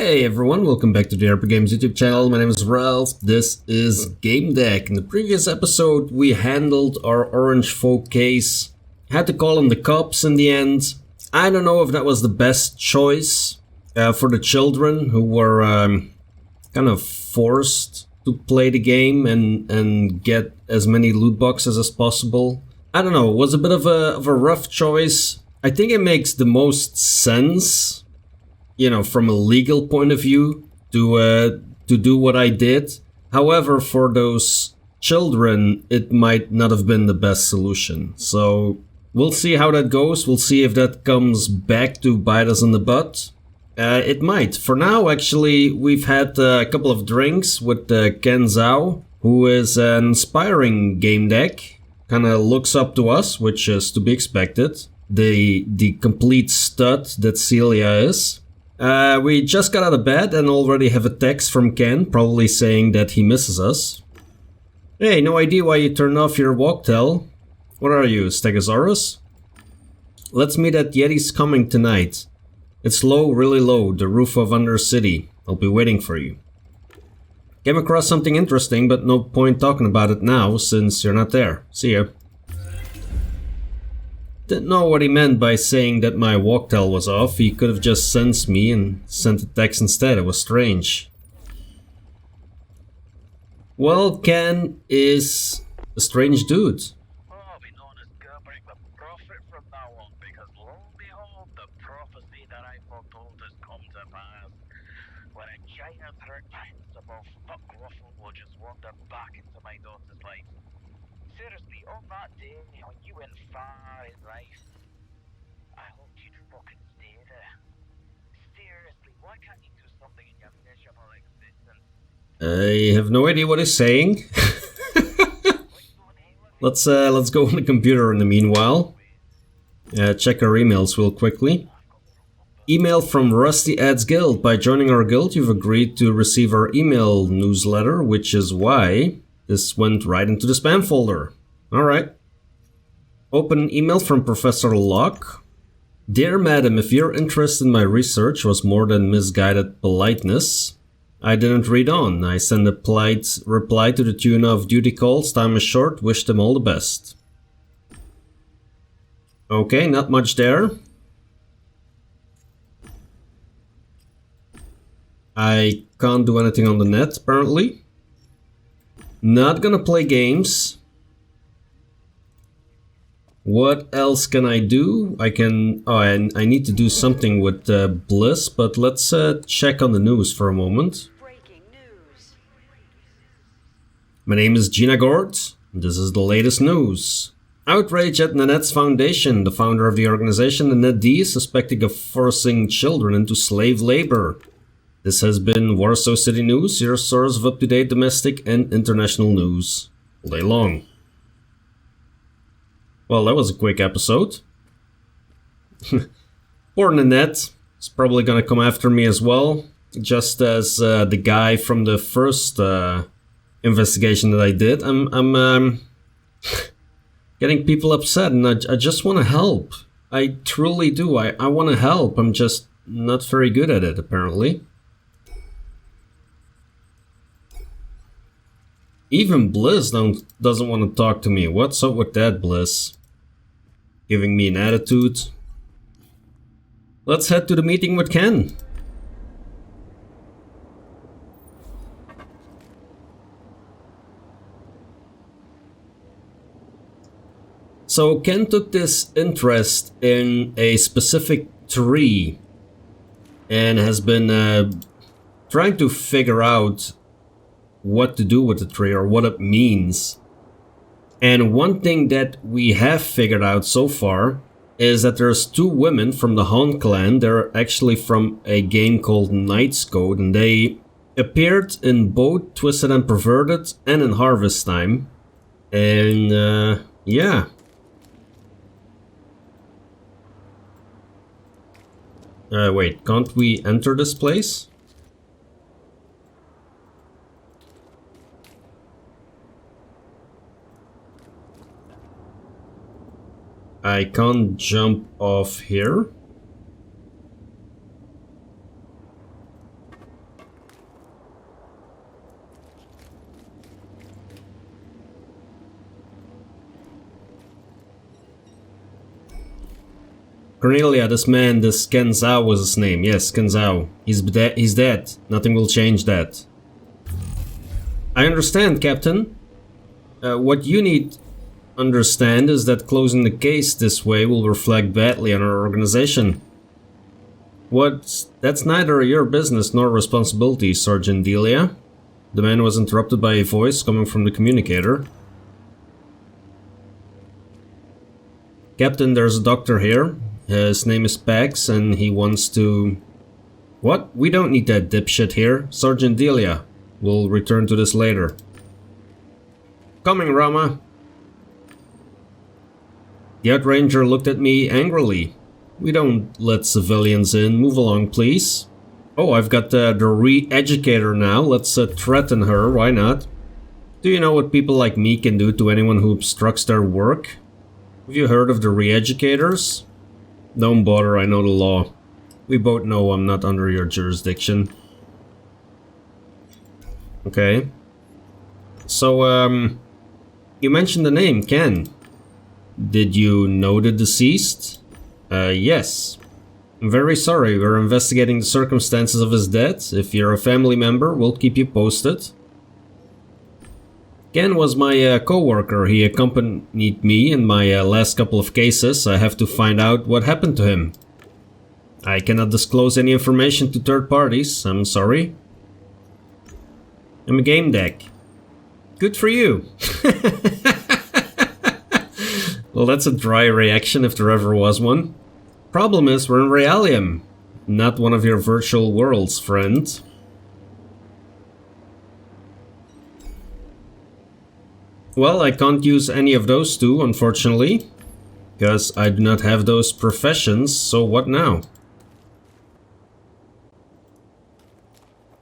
Hey everyone, welcome back to the RPGames YouTube channel. My name is Ralph, this is Gamedec. In the previous episode we handled our orange folk case. Had to call in the cops in the end. I don't know if that was the best choice for the children who were kind of forced to play the game and get as many loot boxes as possible. I don't know, it was a bit of a rough choice. I think it makes the most sense, you know, from a legal point of view, to do what I did. However, for those children, it might not have been the best solution. So we'll see how that goes. We'll see if that comes back to bite us in the butt. It might. For now, actually, we've had a couple of drinks with Ken Zhou, who is an inspiring game deck. Kind of looks up to us, which is to be expected. The complete stud that Cylia is. We just got out of bed and already have a text from Ken, probably saying that he misses us. Hey, no idea why you turned off your walktail. What are you, Stegosaurus? Let's meet at Yeti's coming tonight. It's low, really low, the roof of Undercity. I'll be waiting for you. Came across something interesting, but no point talking about it now, since you're not there. See ya. Didn't know what he meant by saying that my walktail was off. He could have just sensed me and sent a text instead. It was strange. Well, Ken is a strange dude. I'll be known as Gamedec the Prophet from now on, because lo and behold, the prophecy that I foretold has come to pass. When a giant principal fuck ruffle will just wander back into my daughter's life. Seriously, on that day when you went far in life, I hoped you'd fucking stay there. Seriously, why can't you do something in your miserable existence? I have no idea what he's saying. Let's go on the computer in the meanwhile. Check our emails real quickly. Email from Rusty Ads Guild. By joining our guild, you've agreed to receive our email newsletter, which is why this went right into the spam folder. Alright. Open email from Professor Locke. Dear Madam, if your interest in my research was more than misguided politeness, I didn't read on. I sent a polite reply to the tune of duty calls, time is short, wish them all the best. Okay, not much there. I can't do anything on the net, apparently. Not gonna play games. What else can I do? I can... Oh, and I need to do something with Bliss, but let's check on the news for a moment. Breaking news. My name is Gina Gord. This is the latest news. Outrage at Nanette's foundation. The founder of the organization, Nanette D, is suspected of forcing children into slave labor. This has been Warsaw City News, your source of up-to-date domestic and international news. All day long. Well, that was a quick episode. Poor Nanette is probably gonna come after me as well. Just as the guy from the first investigation that I did. I'm getting people upset, and I just want to help. I truly do. I want to help. I'm just not very good at it, apparently. Even Bliss doesn't want to talk to me. What's up with that, Bliss? Giving me an attitude. Let's head to the meeting with Ken. So Ken took this interest in a specific tree and has been trying to figure out what to do with the tree or what it means. And one thing that we have figured out so far is that there's two women from the Han clan. They're actually from a game called Knight's Code, and they appeared in both Twisted and Perverted and in Harvest Time. And yeah. Wait, can't we enter this place? I can't jump off here. Cornelia, this man, this Ken Zhou was his name. Yes, Ken Zhou. He's dead. Nothing will change that. I understand, Captain. What you need to understand is that closing the case this way will reflect badly on our organization. That's neither your business nor responsibility, Sergeant Delia. The man was interrupted by a voice coming from the communicator. Captain, there's a doctor here. His name is Pax, and he wants to... What? We don't need that dipshit here. Sergeant Delia. We'll return to this later. Coming, Rama. The Outranger looked at me angrily. We don't let civilians in. Move along, please. Oh, I've got the re-educator now. Let's threaten her. Why not? Do you know what people like me can do to anyone who obstructs their work? Have you heard of the re-educators? Don't bother, I know the law. We both know I'm not under your jurisdiction. Okay. So, you mentioned the name, Ken. Did you know the deceased? Yes. I'm very sorry, we're investigating the circumstances of his death. If you're a family member, we'll keep you posted. Ken was my co-worker. He accompanied me in my last couple of cases. I have to find out what happened to him. I cannot disclose any information to third parties. I'm sorry. I'm a Gamedec. Good for you. Well, that's a dry reaction if there ever was one. Problem is, we're in Realium, not one of your virtual worlds, friend. Well, I can't use any of those two, unfortunately, because I do not have those professions, so what now?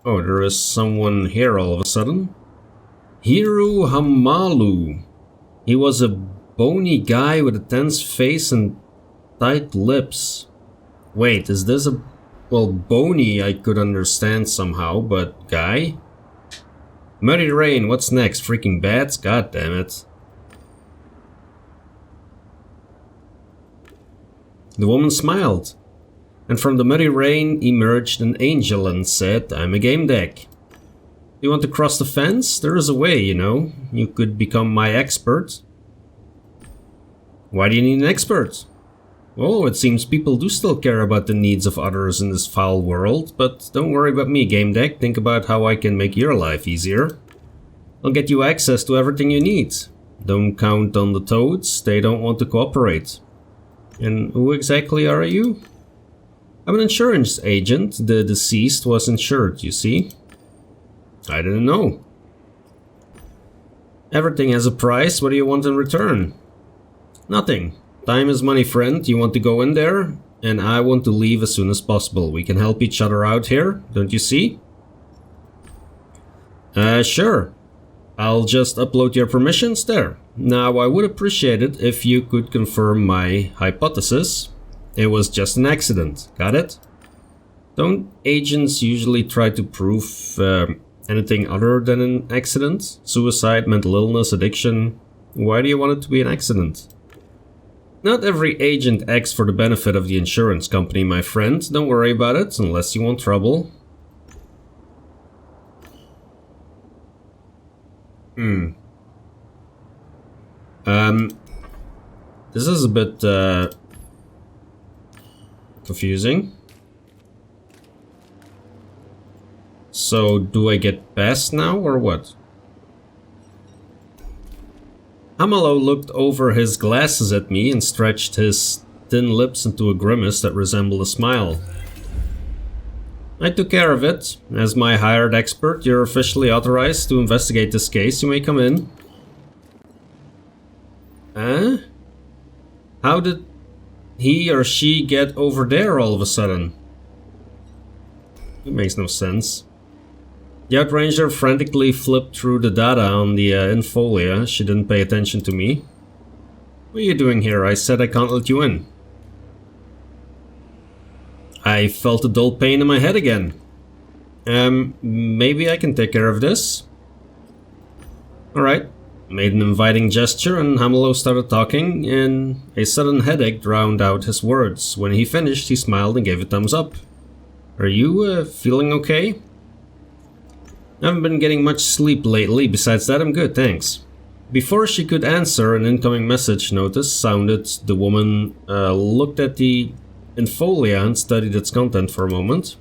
Oh, there is someone here all of a sudden. Hiru Hamalu. He was a bony guy with a tense face and tight lips. Wait, is this a... Well, bony I could understand somehow, but guy? Muddy Rain, what's next? Freaking bats? God damn it. The woman smiled, and from the muddy rain emerged an angel and said, I'm a Gamedec. You want to cross the fence? There is a way, you know. You could become my expert. Why do you need an expert? Oh, it seems people do still care about the needs of others in this foul world, but don't worry about me, Gamedec. Think about how I can make your life easier. I'll get you access to everything you need. Don't count on the toads, they don't want to cooperate. And who exactly are you? I'm an insurance agent. The deceased was insured, you see. I didn't know. Everything has a price, what do you want in return? Nothing. Time is money, friend. You want to go in there, and I want to leave as soon as possible. We can help each other out here, don't you see? Sure. I'll just upload your permissions there. Now, I would appreciate it if you could confirm my hypothesis. It was just an accident. Got it? Don't agents usually try to prove anything other than an accident? Suicide, mental illness, addiction? Why do you want it to be an accident? Not every agent acts for the benefit of the insurance company, my friend. Don't worry about it, unless you want trouble. This is a bit, confusing. So, do I get past now, or what? Hamalo looked over his glasses at me and stretched his thin lips into a grimace that resembled a smile. I took care of it. As my hired expert, you're officially authorized to investigate this case. You may come in. How did he or she get over there all of a sudden? It makes no sense. The Outranger frantically flipped through the data on the infolia. She didn't pay attention to me. What are you doing here? I said I can't let you in. I felt a dull pain in my head again. Maybe I can take care of this. Alright. Made an inviting gesture and Hamelo started talking, and a sudden headache drowned out his words. When he finished, he smiled and gave a thumbs up. Are you, feeling okay? I haven't been getting much sleep lately, besides that I'm good, thanks. Before she could answer, an incoming message notice sounded. The woman looked at the infolia and studied its content for a moment.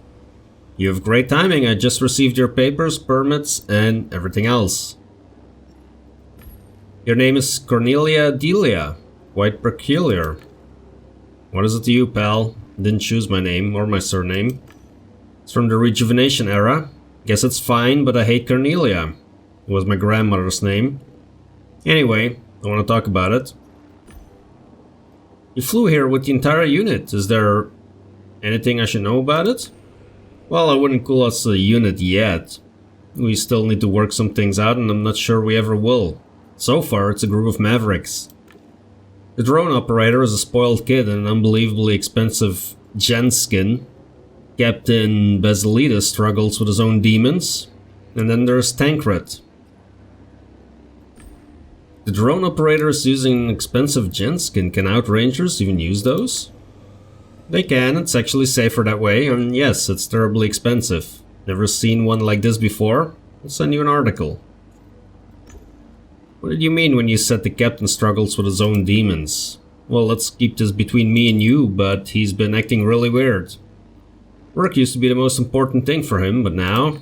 You have great timing, I just received your papers, permits, and everything else. Your name is Cornelia Delia. Quite peculiar. What is it to you, pal? Didn't choose my name or my surname. It's from the Rejuvenation era. Guess it's fine, but I hate Cornelia. It was my grandmother's name. Anyway, I want to talk about it. You flew here with the entire unit. Is there anything I should know about it? Well, I wouldn't call us a unit yet. We still need to work some things out, and I'm not sure we ever will. So far, it's a group of mavericks. The drone operator is a spoiled kid and an unbelievably expensive gen skin. Captain Basilides struggles with his own demons. And then there's Tancred. The drone operator is using an expensive gen skin. Can outrangers even use those? They can, it's actually safer that way, and yes, it's terribly expensive. Never seen one like this before? I'll send you an article. What did you mean when you said the captain struggles with his own demons? Well, let's keep this between me and you, but he's been acting really weird. Work used to be the most important thing for him, but now?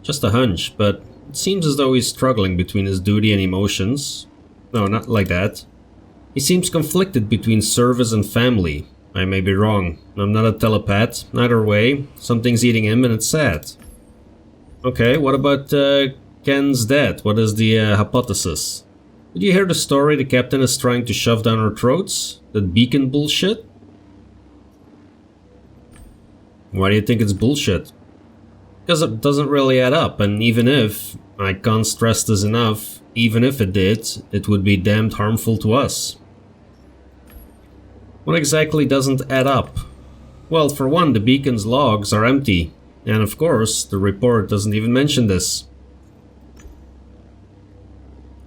Just a hunch, but it seems as though he's struggling between his duty and emotions. No, not like that. He seems conflicted between service and family. I may be wrong. I'm not a telepath. Either way, something's eating him and it's sad. Okay, what about Ken's death? What is the hypothesis? Did you hear the story the captain is trying to shove down our throats? That beacon bullshit? Why do you think it's bullshit? Because it doesn't really add up, and even if, I can't stress this enough, even if it did, it would be damned harmful to us. What exactly doesn't add up? Well, for one, the beacon's logs are empty, and of course, the report doesn't even mention this.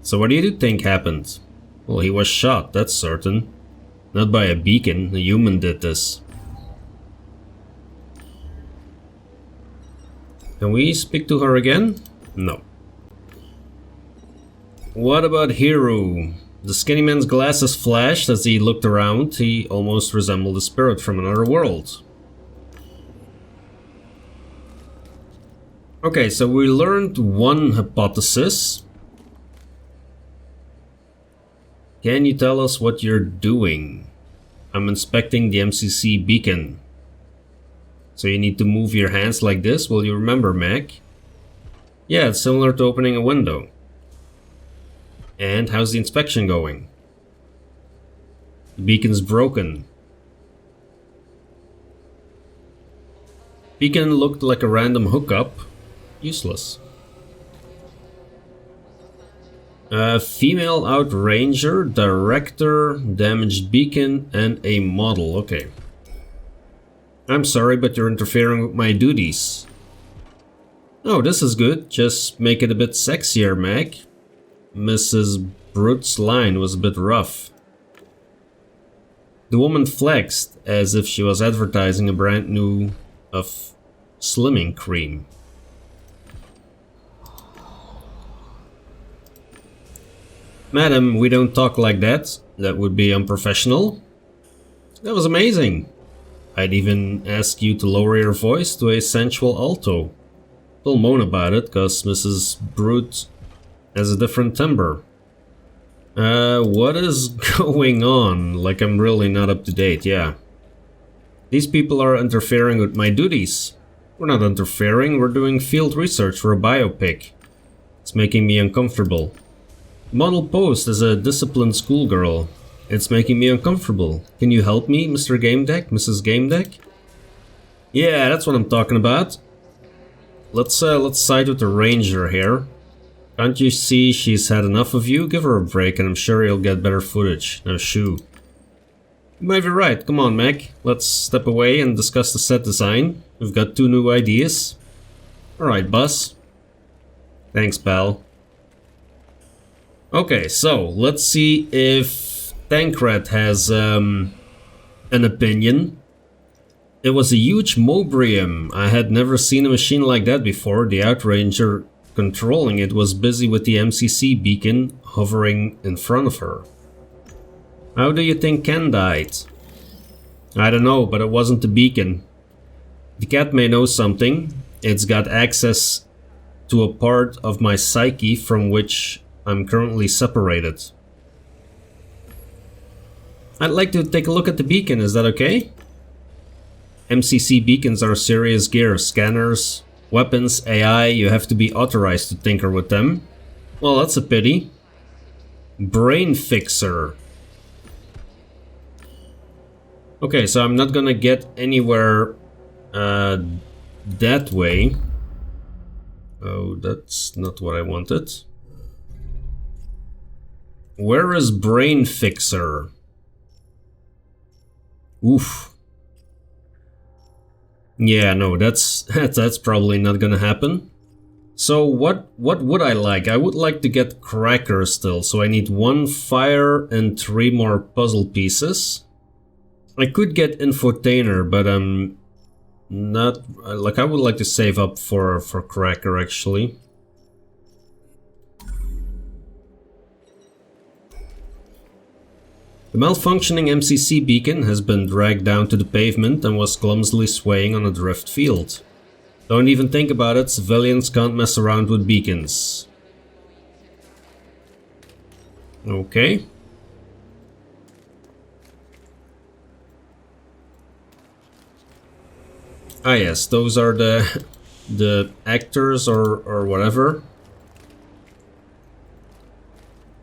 So what do you think happened? Well, he was shot, that's certain. Not by a beacon, a human did this. Can we speak to her again? No. What about Hiru? The skinny man's glasses flashed as he looked around. He almost resembled a spirit from another world. Okay, so we learned one hypothesis. Can you tell us what you're doing? I'm inspecting the MCC beacon. So you need to move your hands like this? Will you remember, Mac? Yeah, it's similar to opening a window. And how's the inspection going? The beacon's broken. Beacon looked like a random hookup. Useless. Female outranger, director, damaged beacon, and a model. Okay. I'm sorry, but you're interfering with my duties. Oh, this is good. Just make it a bit sexier, Mac. Mrs. Brut's line was a bit rough. The woman flexed as if she was advertising a brand new of slimming cream. Madam, we don't talk like that. That would be unprofessional. That was amazing. I'd even ask you to lower your voice to a sensual alto. Don't moan about it, cause Mrs. Brut has a different timbre. What is going on? Like I'm really not up to date, yeah. These people are interfering with my duties. We're not interfering, we're doing field research for a biopic. It's making me uncomfortable. Model Post is a disciplined schoolgirl. It's making me uncomfortable. Can you help me, Mr. Gamedec, Mrs. Gamedec? Yeah, that's what I'm talking about. Let's side with the ranger here. Can't you see she's had enough of you? Give her a break and I'm sure you'll get better footage. Now shoo. You might be right. Come on, Mac. Let's step away and discuss the set design. We've got 2 new ideas. Alright, boss. Thanks, pal. Okay, so let's see if Tancred has an opinion. It was a huge mobrium. I had never seen a machine like that before. The outranger controlling it was busy with the MCC beacon hovering in front of her. How do you think Ken died? I don't know, but it wasn't the beacon. The cat may know something. It's got access to a part of my psyche from which I'm currently separated. I'd like to take a look at the beacon, is that okay? MCC beacons are serious gear. Scanners, weapons, AI, you have to be authorized to tinker with them. Well, that's a pity. Brain fixer. Okay, so I'm not gonna get anywhere that way. Oh, that's not what I wanted. Where is Brain Fixer? Oof. Yeah, no, that's probably not gonna happen. So what would I like? I would like to get Cracker still, so I need 1 fire and 3 more puzzle pieces. I could get Infotainer, but I'm not... like, I would like to save up for Cracker, actually. The malfunctioning MCC beacon has been dragged down to the pavement and was clumsily swaying on a drift field. Don't even think about it, civilians can't mess around with beacons. Okay. Ah yes, those are the actors or whatever.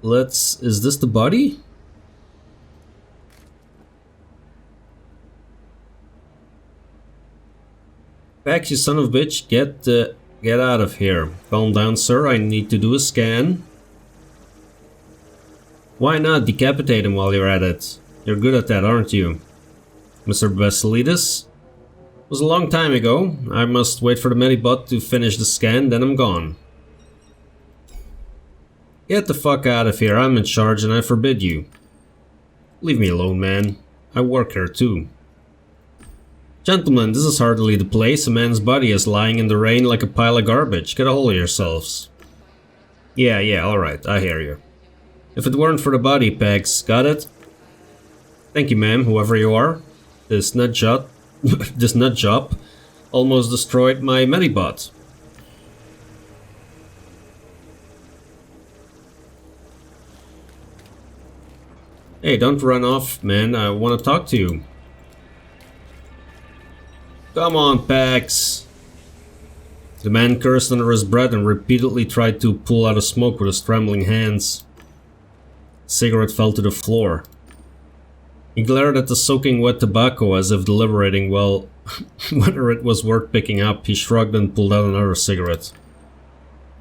Is this the body? Pax, you son of a bitch, get out of here. Calm down, sir, I need to do a scan. Why not decapitate him while you're at it? You're good at that, aren't you? Mr. Basilides? It was a long time ago. I must wait for the medibot to finish the scan, then I'm gone. Get the fuck out of here, I'm in charge and I forbid you. Leave me alone, man. I work here too. Gentlemen, this is hardly the place. A man's body is lying in the rain like a pile of garbage. Get a hold of yourselves. Yeah, alright, I hear you. If it weren't for the body, Pegs, got it? Thank you, ma'am, whoever you are. This nut job almost destroyed my medibot. Hey, don't run off, man. I want to talk to you. Come on, Pax. The man cursed under his breath and repeatedly tried to pull out a smoke with his trembling hands. The cigarette fell to the floor. He glared at the soaking wet tobacco as if deliberating, well, whether it was worth picking up. He shrugged and pulled out another cigarette.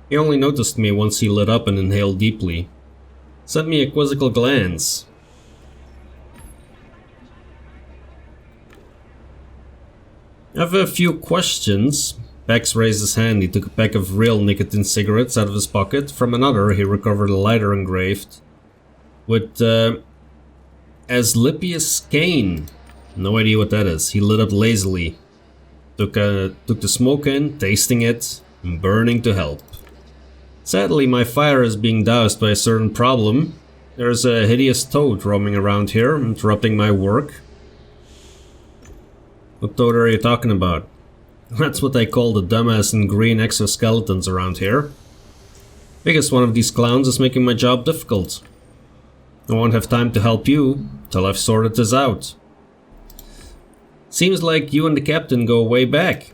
He only noticed me once he lit up and inhaled deeply. Sent me a quizzical glance. I have a few questions. Pax raised his hand. He took a pack of real nicotine cigarettes out of his pocket. From another, he recovered a lighter engraved with Asclepius cane. No idea what that is. He lit up lazily. Took the smoke in, tasting it, and burning to help. Sadly, my fire is being doused by a certain problem. There's a hideous toad roaming around here, interrupting my work. What toad are you talking about? That's what they call the dumbass and green exoskeletons around here. Biggest one of these clowns is making my job difficult. I won't have time to help you till I've sorted this out. Seems like you and the captain go way back.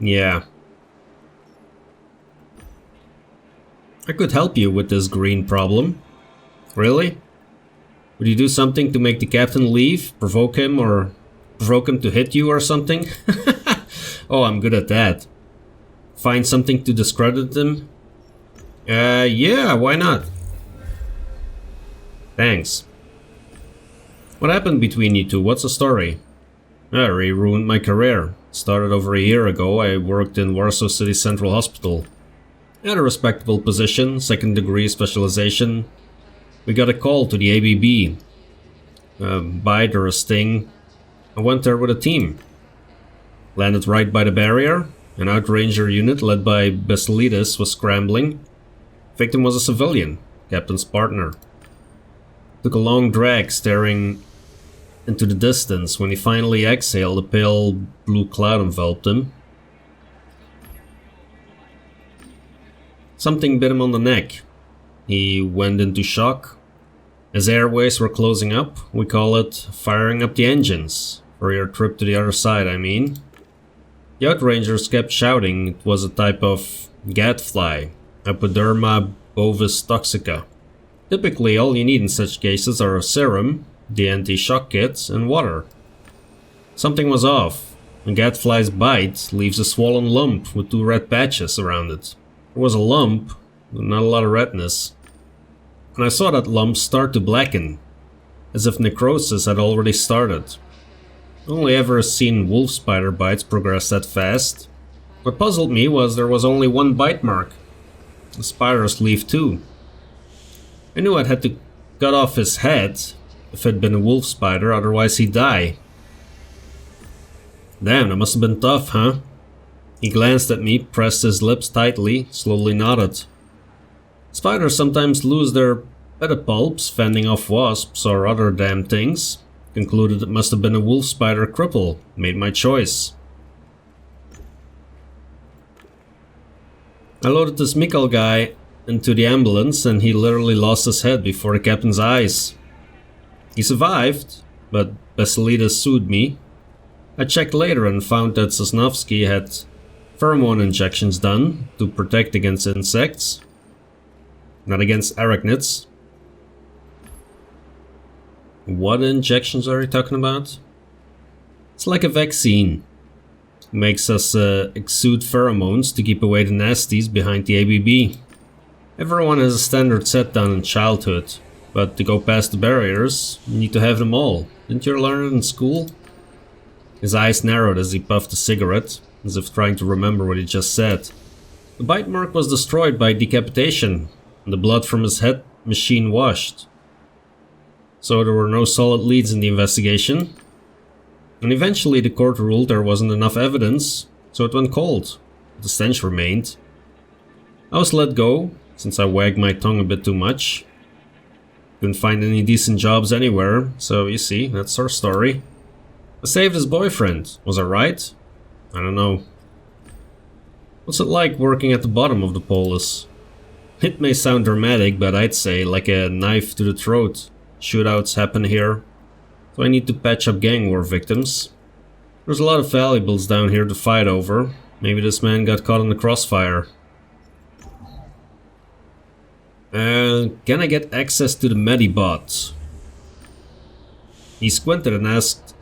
Yeah. I could help you with this green problem. Really? Would you do something to make the captain leave? Provoke him to hit you or something? Oh, I'm good at that. Find something to discredit him? Yeah, why not? Thanks. What happened between you two? What's the story? He ruined my career. Started over a year ago. I worked in Warsaw City Central Hospital. At a respectable position, second degree specialization. We got a call to the ABB. A bite or a sting. I went there with a team. Landed right by the barrier. An outranger unit led by Basilides was scrambling. Victim was a civilian, captain's partner. Took a long drag staring into the distance. When he finally exhaled, a pale blue cloud enveloped him. Something bit him on the neck. He went into shock. His airways were closing up. We call it firing up the engines. For your trip to the other side, I mean. The outrangers kept shouting it was a type of gadfly, Epiderma bovis toxica. Typically, all you need in such cases are a serum, the anti-shock kit, and water. Something was off. A gadfly's bite leaves a swollen lump with 2 red patches around it. There was a lump, but not a lot of redness. And I saw that lump start to blacken, as if necrosis had already started. Only ever seen wolf spider bites progress that fast. What puzzled me was there was only 1 bite mark. The spiders leave 2. I knew I'd had to cut off his head if it had been a wolf spider, otherwise he'd die. Damn, that must have been tough, huh? He glanced at me, pressed his lips tightly, slowly nodded. Spiders sometimes lose their pedipalps fending off wasps or other damn things. Concluded it must have been a wolf spider cripple. Made my choice. I loaded this Mikkel guy into the ambulance and he literally lost his head before the captain's eyes. He survived, but Basilides sued me. I checked later and found that Sosnovsky had pheromone injections done to protect against insects, not against arachnids. What injections are you talking about? It's like a vaccine. It makes us exude pheromones to keep away the nasties behind the ABB. Everyone has a standard set down in childhood, but to go past the barriers, you need to have them all. Didn't you learn it in school? His eyes narrowed as he puffed a cigarette, as if trying to remember what he just said. The bite mark was destroyed by decapitation, and the blood from his head machine washed. So there were no solid leads in the investigation. And eventually the court ruled there wasn't enough evidence, so it went cold. But the stench remained. I was let go, since I wagged my tongue a bit too much. Couldn't find any decent jobs anywhere, so you see, that's our story. I saved his boyfriend, was I right? I don't know. What's it like working at the bottom of the polis? It may sound dramatic, but I'd say like a knife to the throat. Shootouts happen here, so I need to patch up gang war victims. There's a lot of valuables down here to fight over. Maybe this man got caught in the crossfire. Can I get access to the Medibot? He squinted and asked,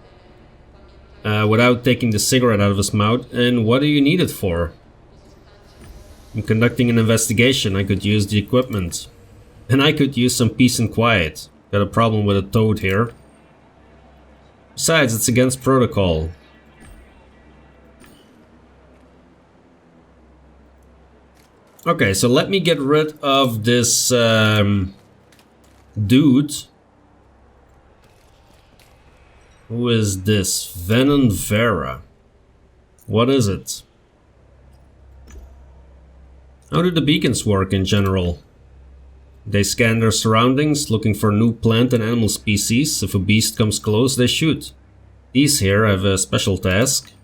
without taking the cigarette out of his mouth, and what do you need it for? I'm conducting an investigation. I could use the equipment. And I could use some peace and quiet. Got a problem with a toad here. Besides, it's against protocol. Okay, so let me get rid of this dude. Who is this? Venom Vera. What is it? How do the beacons work in general? They scan their surroundings, looking for new plant and animal species. If a beast comes close, they shoot. These here have a special task.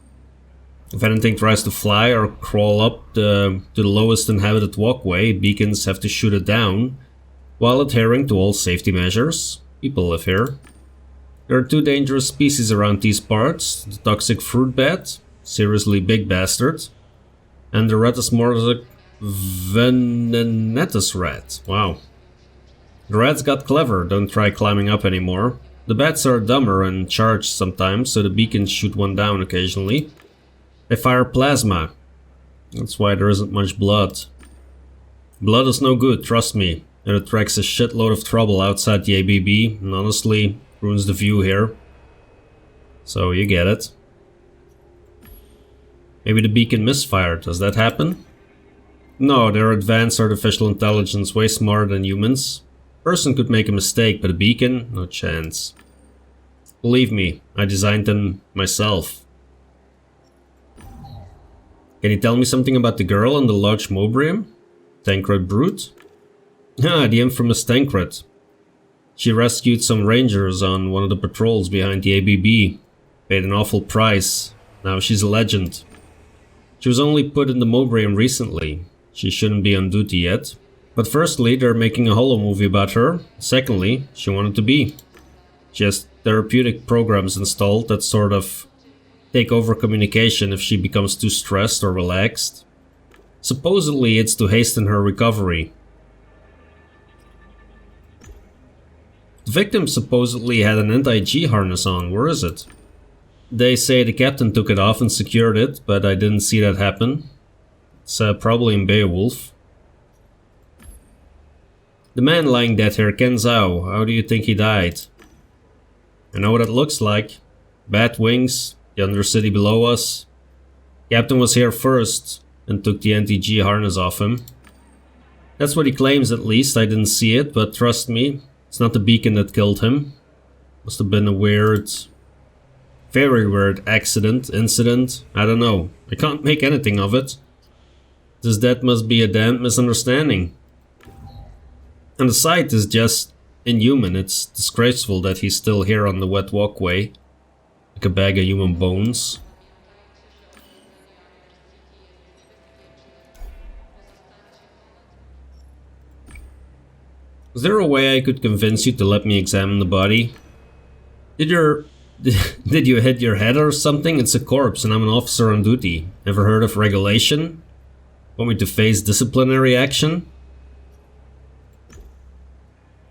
If anything tries to fly or crawl up to the lowest inhabited walkway, beacons have to shoot it down, while adhering to all safety measures. People live here. There are 2 dangerous species around these parts. The toxic fruit bat, seriously big bastard, and the Rattusmordic venenatus rat. Wow. The rats got clever, don't try climbing up anymore. The bats are dumber and charged sometimes, so the beacons shoot one down occasionally. They fire plasma. That's why there isn't much blood. Blood is no good, trust me. It attracts a shitload of trouble outside the ABB, and honestly, ruins the view here. So you get it. Maybe the beacon misfired, does that happen? No, they're advanced artificial intelligence, way smarter than humans. Person could make a mistake, but a beacon? No chance. Believe me, I designed them myself. Can you tell me something about the girl in the large mobrium? Tancred Brut? Ah, the infamous Tancred. She rescued some rangers on one of the patrols behind the ABB. Paid an awful price. Now she's a legend. She was only put in the mobrium recently. She shouldn't be on duty yet. But firstly, they're making a holo movie about her. Secondly, she wanted to be. She has therapeutic programs installed that sort of take over communication if she becomes too stressed or relaxed. Supposedly, it's to hasten her recovery. The victim supposedly had an anti-G harness on. Where is it? They say the captain took it off and secured it, but I didn't see that happen. It's probably in Beowulf. The man lying dead here, Ken Zhou, how do you think he died? I know what it looks like. Bat wings, the Undercity below us. Captain was here first and took the anti-G harness off him. That's what he claims at least. I didn't see it, but trust me, it's not the beacon that killed him. Must have been a very weird incident. I don't know. I can't make anything of it. This death must be a damned misunderstanding. And the sight is just inhuman. It's disgraceful that he's still here on the wet walkway. Like a bag of human bones. Is there a way I could convince you to let me examine the body? Did you hit your head or something? It's a corpse and I'm an officer on duty. Ever heard of regulation? Want me to face disciplinary action?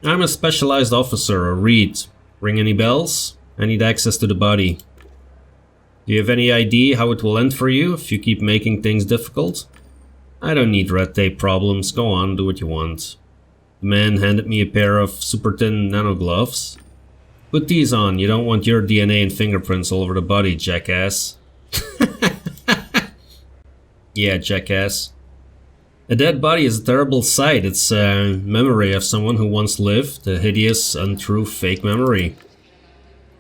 I'm a specialized officer, a reed. Ring any bells? I need access to the body. Do you have any idea how it will end for you if you keep making things difficult? I don't need red tape problems. Go on, do what you want. The man handed me a pair of super thin nano gloves. Put these on, you don't want your DNA and fingerprints all over the body, jackass. Yeah, jackass. A dead body is a terrible sight. It's a memory of someone who once lived, a hideous, untrue fake memory.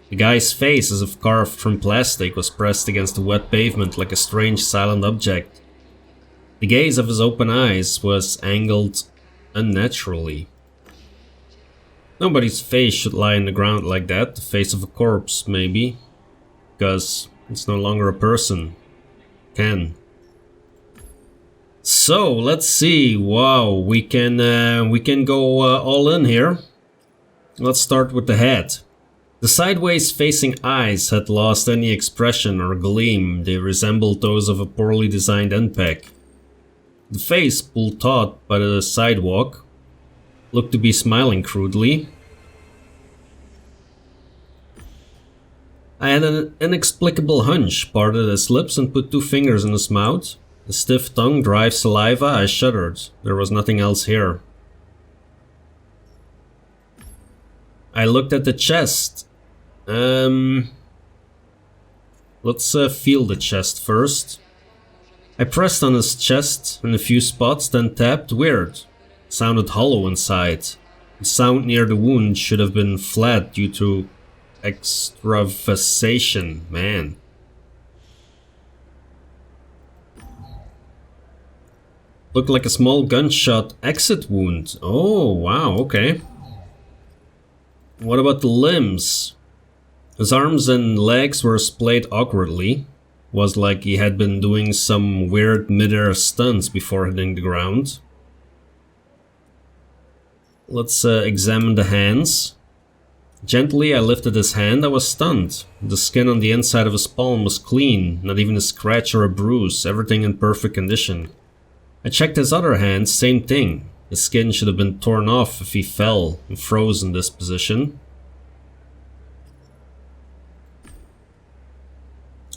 The guy's face, as if carved from plastic, was pressed against the wet pavement like a strange silent object. The gaze of his open eyes was angled unnaturally. Nobody's face should lie in the ground like that. The face of a corpse, maybe. Because it's no longer a person. Ken. So, let's see. Wow, we can go all in here. Let's start with the head. The sideways facing eyes had lost any expression or gleam. They resembled those of a poorly designed NPEC. The face, pulled taut by the sidewalk, looked to be smiling crudely. I had an inexplicable hunch, parted his lips and put two fingers in his mouth. The stiff tongue, dry saliva, I shuddered. There was nothing else here. I looked at the chest. Let's feel the chest first. I pressed on his chest in a few spots, then tapped. Weird. Sounded hollow inside. The sound near the wound should have been flat due to extravasation. Man. Looked like a small gunshot exit wound. Oh, wow, okay. What about the limbs? His arms and legs were splayed awkwardly. Was like he had been doing some weird mid-air stunts before hitting the ground. Let's examine the hands. Gently I lifted his hand. I was stunned. The skin on the inside of his palm was clean, not even a scratch or a bruise, everything in perfect condition. I checked his other hand, same thing. His skin should have been torn off if he fell and froze in this position.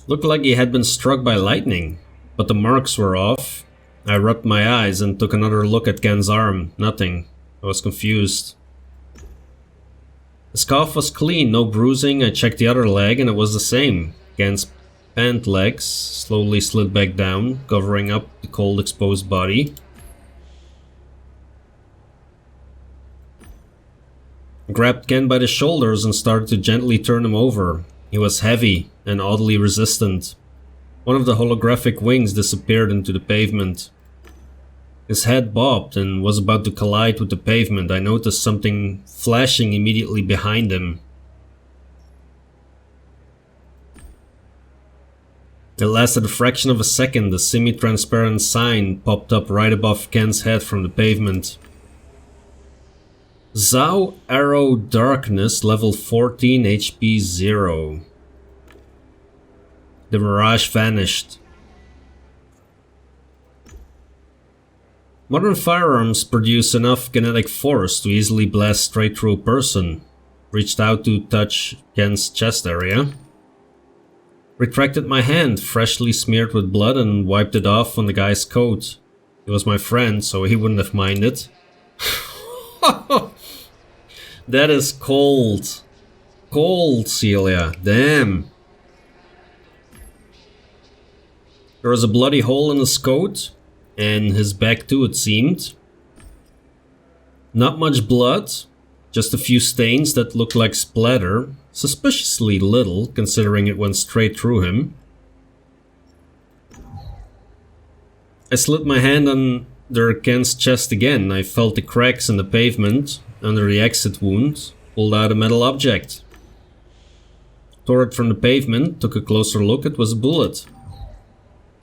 Looked like he had been struck by lightning, but the marks were off. I rubbed my eyes and took another look at Ken's arm. Nothing. I was confused. His cuff was clean, no bruising. I checked the other leg and it was the same. Ken's pant legs slowly slid back down, covering up the cold exposed body. grabbed Ken by the shoulders and started to gently turn him over. He was heavy and oddly resistant. One of the holographic wings disappeared into the pavement. His head bobbed and was about to collide with the pavement. I noticed something flashing immediately behind him. It lasted a fraction of a second. A semi-transparent sign popped up right above Ken's head from the pavement. Zhou Arrow Darkness, level 14, HP 0. The mirage vanished. Modern firearms produce enough kinetic force to easily blast straight through a person. Reached out to touch Ken's chest area. Retracted my hand, freshly smeared with blood, and wiped it off on the guy's coat. He was my friend, so he wouldn't have minded. That is cold. Cold, Cylia. Damn. There was a bloody hole in his coat, and his back too, it seemed. Not much blood, just a few stains that looked like splatter. Suspiciously little, considering it went straight through him. I slid my hand under Ken's chest again. I felt the cracks in the pavement under the exit wound, pulled out a metal object. Tore it from the pavement, took a closer look. It was a bullet.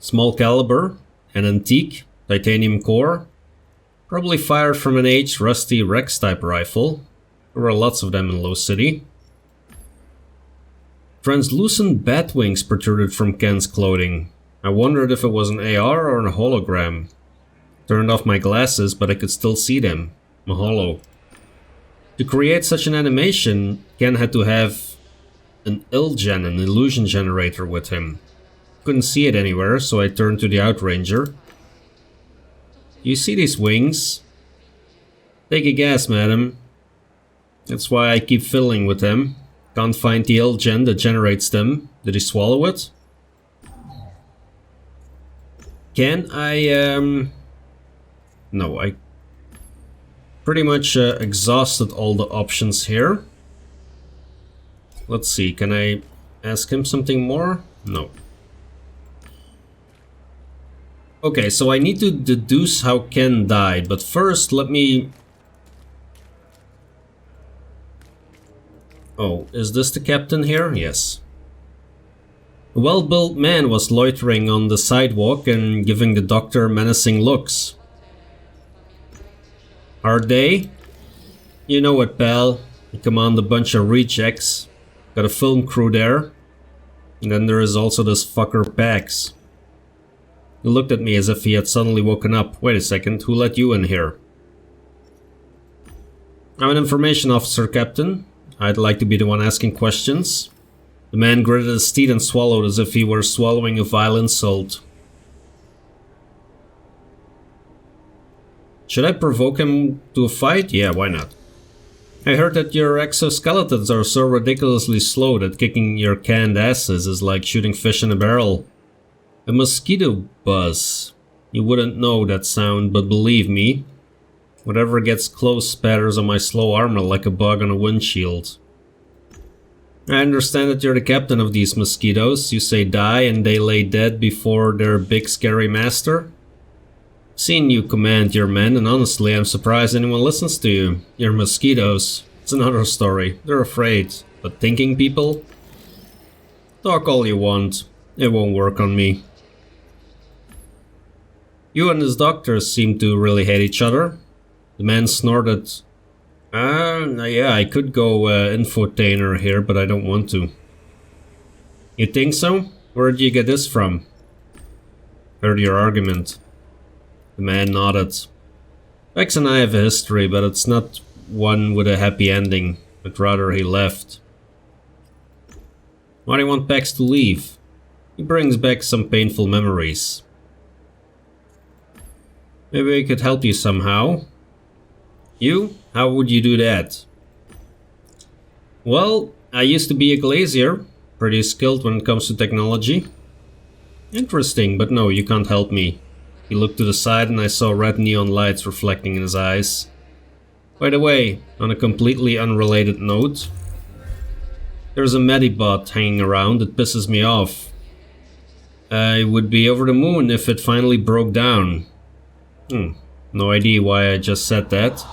Small caliber, an antique, titanium core, probably fired from an aged rusty Rex type rifle. There were lots of them in Low City. Translucent bat wings protruded from Ken's clothing. I wondered if it was an AR or a hologram. Turned off my glasses, but I could still see them. Mahalo. To create such an animation, Ken had to have an Ilgen, an illusion generator, with him. Couldn't see it anywhere, so I turned to the Outranger. You see these wings? Take a guess, madam. That's why I keep fiddling with them. Can't find the Ilgen that generates them. Did he swallow it? Can I, No, I pretty much exhausted all the options here. Let's see, can I ask him something more? No. Okay, so I need to deduce how Ken died, but first let me... Oh, is this the captain here? Yes. A well-built man was loitering on the sidewalk and giving the doctor menacing looks. Hard day? You know it, pal. You command a bunch of rejects. Got a film crew there. And then there is also this fucker Pax. He looked at me as if he had suddenly woken up. Wait a second, who let you in here? I'm an information officer, Captain. I'd like to be the one asking questions. The man gritted his teeth and swallowed as if he were swallowing a vile insult. Should I provoke him to a fight? Yeah, why not? I heard that your exoskeletons are so ridiculously slow that kicking your canned asses is like shooting fish in a barrel. A mosquito buzz. You wouldn't know that sound, but believe me, whatever gets close spatters on my slow armor like a bug on a windshield. I understand that you're the captain of these mosquitoes. You say die and they lay dead before their big scary master? Seen you command your men, and honestly I'm surprised anyone listens to you. You're mosquitoes. It's another story. They're afraid. But thinking people? Talk all you want. It won't work on me. You and this doctor seem to really hate each other. The man snorted. Yeah, I could go infotainer here, but I don't want to. You think so? Where did you get this from? Heard your argument. The man nodded. Vex and I have a history, but it's not one with a happy ending, but rather he left. Why do you want Pex to leave? He brings back some painful memories. Maybe I could help you somehow. You? How would you do that? Well, I used to be a glazier, pretty skilled when it comes to technology. Interesting, but no, you can't help me. He looked to the side and I saw red neon lights reflecting in his eyes. By the way, on a completely unrelated note, there's a Medibot hanging around that pisses me off. I would be over the moon if it finally broke down. No idea why I just said that.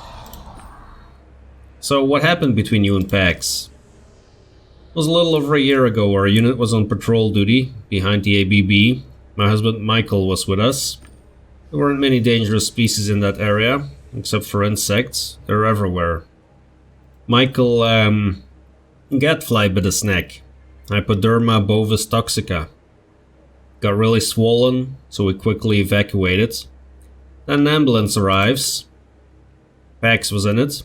So what happened between you and Pax? It was a little over a year ago. Our unit was on patrol duty behind the ABB. My husband Michael was with us. There weren't many dangerous species in that area, except for insects. They're everywhere. Michael, gadfly bit his neck. Hypoderma bovis toxica. Got really swollen, so we quickly evacuated. Then an ambulance arrives. Pax was in it.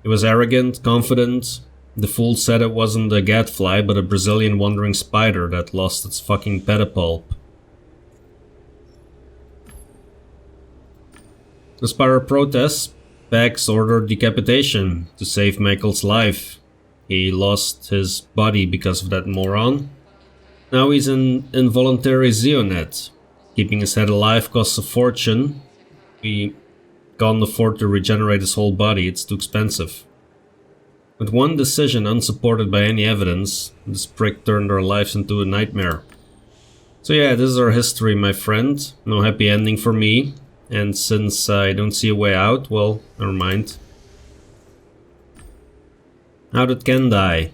He was arrogant, confident. The fool said it wasn't a gadfly, but a Brazilian wandering spider that lost its fucking pedipalp. Despite our protests, Pax ordered decapitation to save Michael's life. He lost his body because of that moron. Now he's in involuntary zeonet. Keeping his head alive costs a fortune. We can't afford to regenerate his whole body, it's too expensive. With one decision unsupported by any evidence, this prick turned our lives into a nightmare. So yeah, this is our history, my friend. No happy ending for me. And since I don't see a way out, well, never mind. How did Ken die?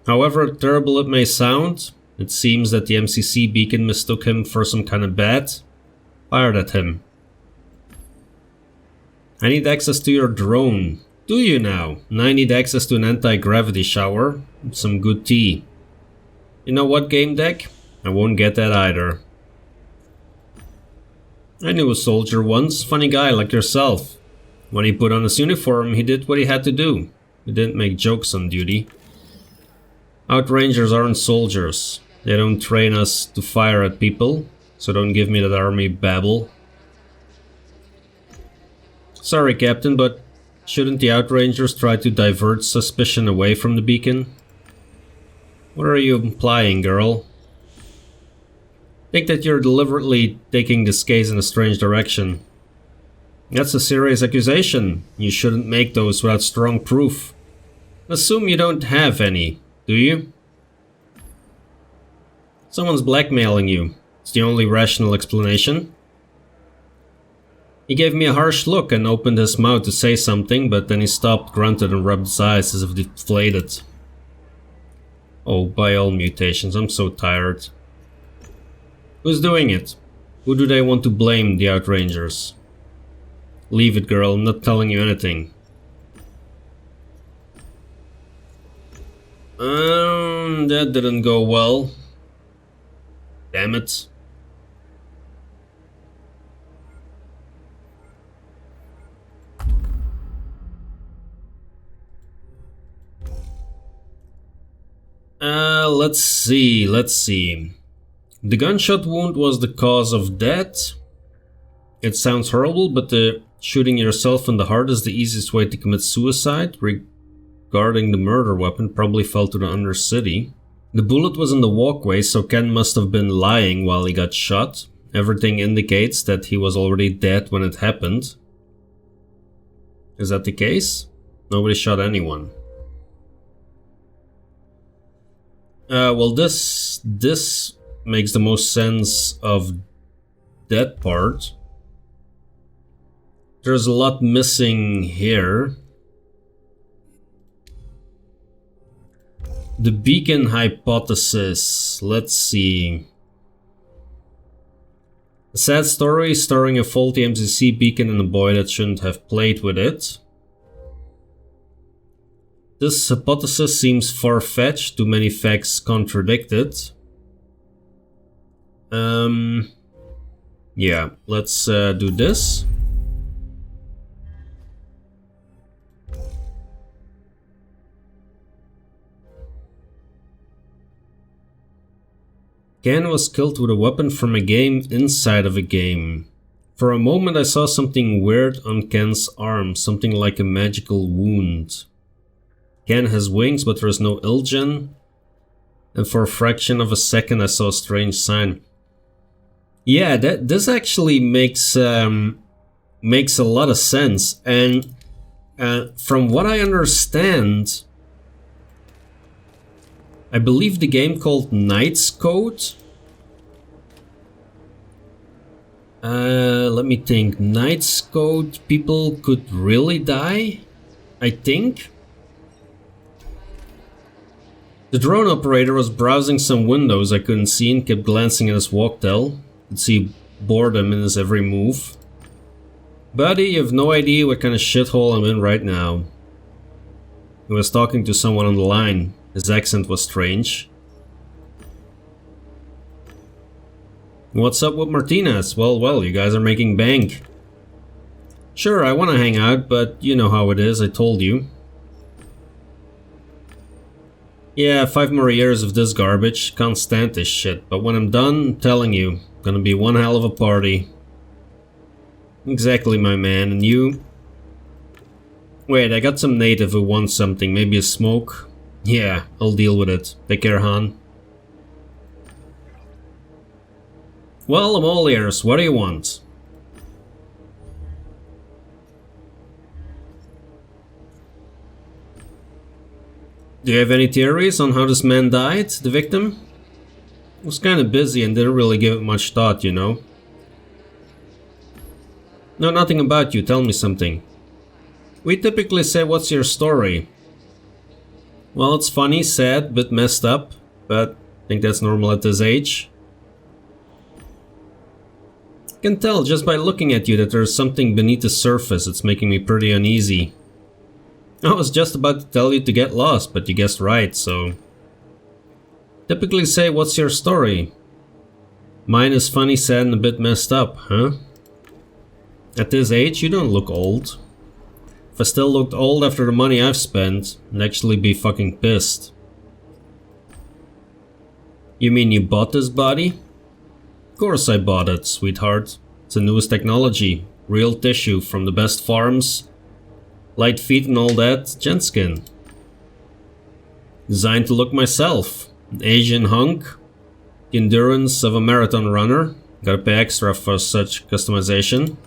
However terrible it may sound, it seems that the MCC beacon mistook him for some kind of bat. Fired at him. I need access to your drone. Do you now? And I need access to an anti-gravity shower. Some good tea. You know what, Gamedec? I won't get that either. I knew a soldier once, funny guy like yourself. When he put on his uniform, he did what he had to do. He didn't make jokes on duty. Outrangers aren't soldiers. They don't train us to fire at people, so don't give me that army babble. Sorry, Captain, but shouldn't the Outrangers try to divert suspicion away from the beacon? What are you implying, girl? Think that you're deliberately taking this case in a strange direction. That's a serious accusation. You shouldn't make those without strong proof. Assume you don't have any, do you? Someone's blackmailing you. It's the only rational explanation. He gave me a harsh look and opened his mouth to say something, but then he stopped, grunted, and rubbed his eyes as if deflated. Oh, by all mutations, I'm so tired. Who's doing it? Who do they want to blame, the Outrangers? Leave it, girl, I'm not telling you anything. That didn't go well. Damn it. Let's see. The gunshot wound was the cause of death. It sounds horrible, but shooting yourself in the heart is the easiest way to commit suicide. Regarding the murder weapon, probably fell to the Undercity. The bullet was in the walkway, so Ken must have been lying while he got shot. Everything indicates that he was already dead when it happened. Is that the case? Nobody shot anyone. Well, this makes the most sense of that part. There's a lot missing here. The beacon hypothesis. Let's see. A sad story starring a faulty MCC beacon and a boy that shouldn't have played with it. This hypothesis seems far-fetched, too many facts contradict it. Yeah, let's do this. Ken was killed with a weapon from a game inside of a game. For a moment I saw something weird on Ken's arm, something like a magical wound. Ken has wings, but there is no Ilgen. And for a fraction of a second I saw a strange sign. Yeah, this actually makes a lot of sense. And From what I understand, I believe the game called Knight's Code. Let me think. Knight's Code, people could really die, I think. The drone operator was browsing some windows I couldn't see and kept glancing at his walktail. Could see boredom in his every move. Buddy, you have no idea what kind of shithole I'm in right now. He was talking to someone on the line. His accent was strange. What's up with Martinez? Well, you guys are making bank. Sure, I want to hang out, but you know how it is, I told you. Yeah, 5 more years of this garbage. Can't stand this shit, but when I'm done, I'm telling you, gonna be one hell of a party. Exactly, my man, and you? Wait, I got some native who wants something, maybe a smoke? Yeah, I'll deal with it. Take care, Han. Well, I'm all ears. What do you want? Do you have any theories on how this man died, the victim? I was kinda busy and didn't really give it much thought, you know. No, nothing about you. Tell me something. We typically say, what's your story? Well, it's funny, sad, bit messed up, but I think that's normal at this age. I can tell just by looking at you that there's something beneath the surface. It's making me pretty uneasy. I was just about to tell you to get lost, but you guessed right, so... Typically say, what's your story? Mine is funny, sad, and a bit messed up, huh? At this age, you don't look old. If I still looked old after the money I've spent, I'd actually be fucking pissed. You mean you bought this body? Of course I bought it, sweetheart. It's the newest technology. Real tissue from the best farms. Light feet and all that. Gent skin. Designed to look myself. An Asian hunk. The endurance of a marathon runner. Gotta pay extra for such customization.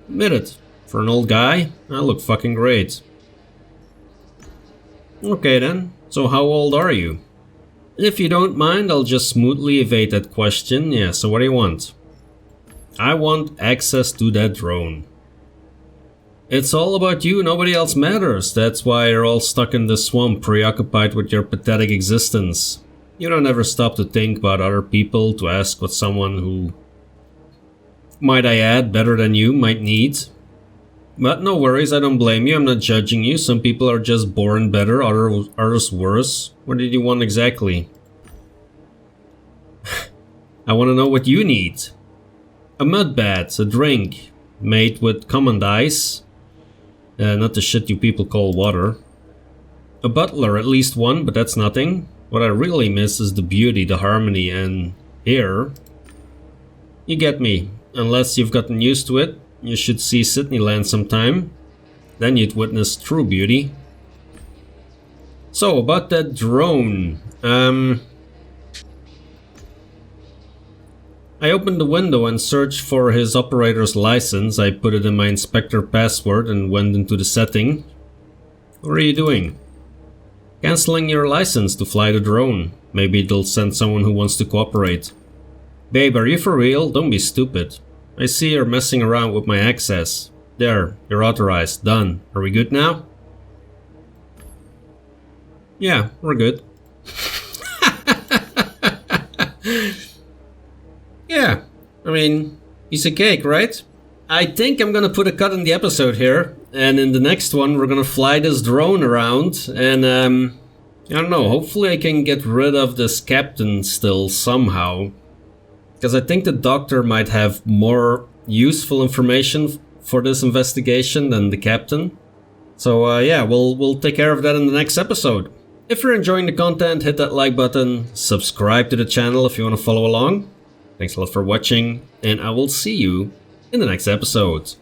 Admit it. For an old guy, I look fucking great. Okay then. So how old are you? If you don't mind, I'll just smoothly evade that question. Yeah, so what do you want? I want access to that drone. It's all about you, nobody else matters. That's why you're all stuck in the swamp, preoccupied with your pathetic existence. You don't ever stop to think about other people, to ask what someone who, might I add, better than you might need. But no worries, I don't blame you, I'm not judging you. Some people are just born better, others worse. What did you want exactly? I want to know what you need. A mud bath, a drink, made with common ice. Not the shit you people call water. A butler, at least one, but that's nothing. What I really miss is the beauty, the harmony, and here. You get me. Unless you've gotten used to it, you should see Sydneyland sometime. Then you'd witness true beauty. So, about that drone. I opened the window and searched for his operator's license. I put it in my inspector password and went into the setting. What are you doing? Canceling your license to fly the drone. Maybe they'll send someone who wants to cooperate. Babe, are you for real? Don't be stupid. I see you're messing around with my access. There, you're authorized. Done. Are we good now? Yeah, we're good. Yeah, I mean, piece of cake, right? I think I'm gonna put a cut in the episode here, and in the next one we're gonna fly this drone around, and I don't know, hopefully I can get rid of this captain still somehow. Because I think the doctor might have more useful information for this investigation than the captain. So yeah, we'll take care of that in the next episode. If you're enjoying the content, hit that like button, subscribe to the channel if you want to follow along. Thanks a lot for watching, and I will see you in the next episode.